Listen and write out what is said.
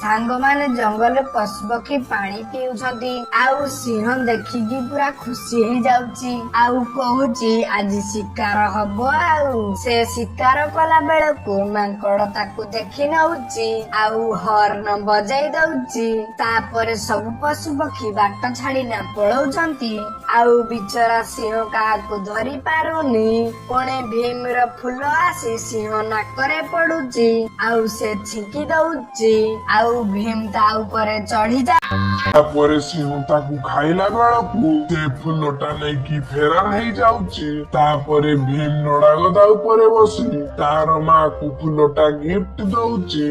ସାଙ୍ଗ ମାନେ ଜଙ୍ଗଲରେ ପଶୁ ପକ୍ଷୀ ପାଣି ପିଉଛନ୍ତି ଆଉ ସିଂହ ଦେଖିକି ପୁରା ଖୁସି ହେଇଯାଉଛି ଆଉ କହୁଛି ଆଜି ଶିକାର ହବ। ଆଉ ସେ ଶିକାର କଲା ବେଳକୁ ମାଙ୍କଡ ତାକୁ ଦେଖି ନଉଛି ଆଉ ହର୍ନ ବଜାଇ ଦଉଛି। ତାପରେ ସବୁ ପଶୁ ପକ୍ଷୀ ବାଟ ଛାଡିନା ପଳଉଛନ୍ତି ଆଉ ବିଚରା ସିଂହ କାହାକୁ ଧରି ପାରୁନି। ପୁଣି ଭୀମର ଫୁଲ ଆସି ସିଂହ ନାକରେ ପଡୁଛି ଆଉ ସେ ଛିଙ୍କି ଦଉଛି ଆଉ ଭୀମ ତା ଉପରେ ଚଢିଯାଏ। ତାପରେ ସିଂହ ତାକୁ ଖାଇଲା ବେଳକୁ ସେ ଫୁଲଟା ନେଇକି ଫେରାର ହେଇଯାଉଛି। ତାପରେ ଭୀମ ନଡା ଗଦା ଉପରେ ବସି ତାର ମାକୁ ଫୁଲଟା ଗିଫ୍ଟ ଦଉଛି।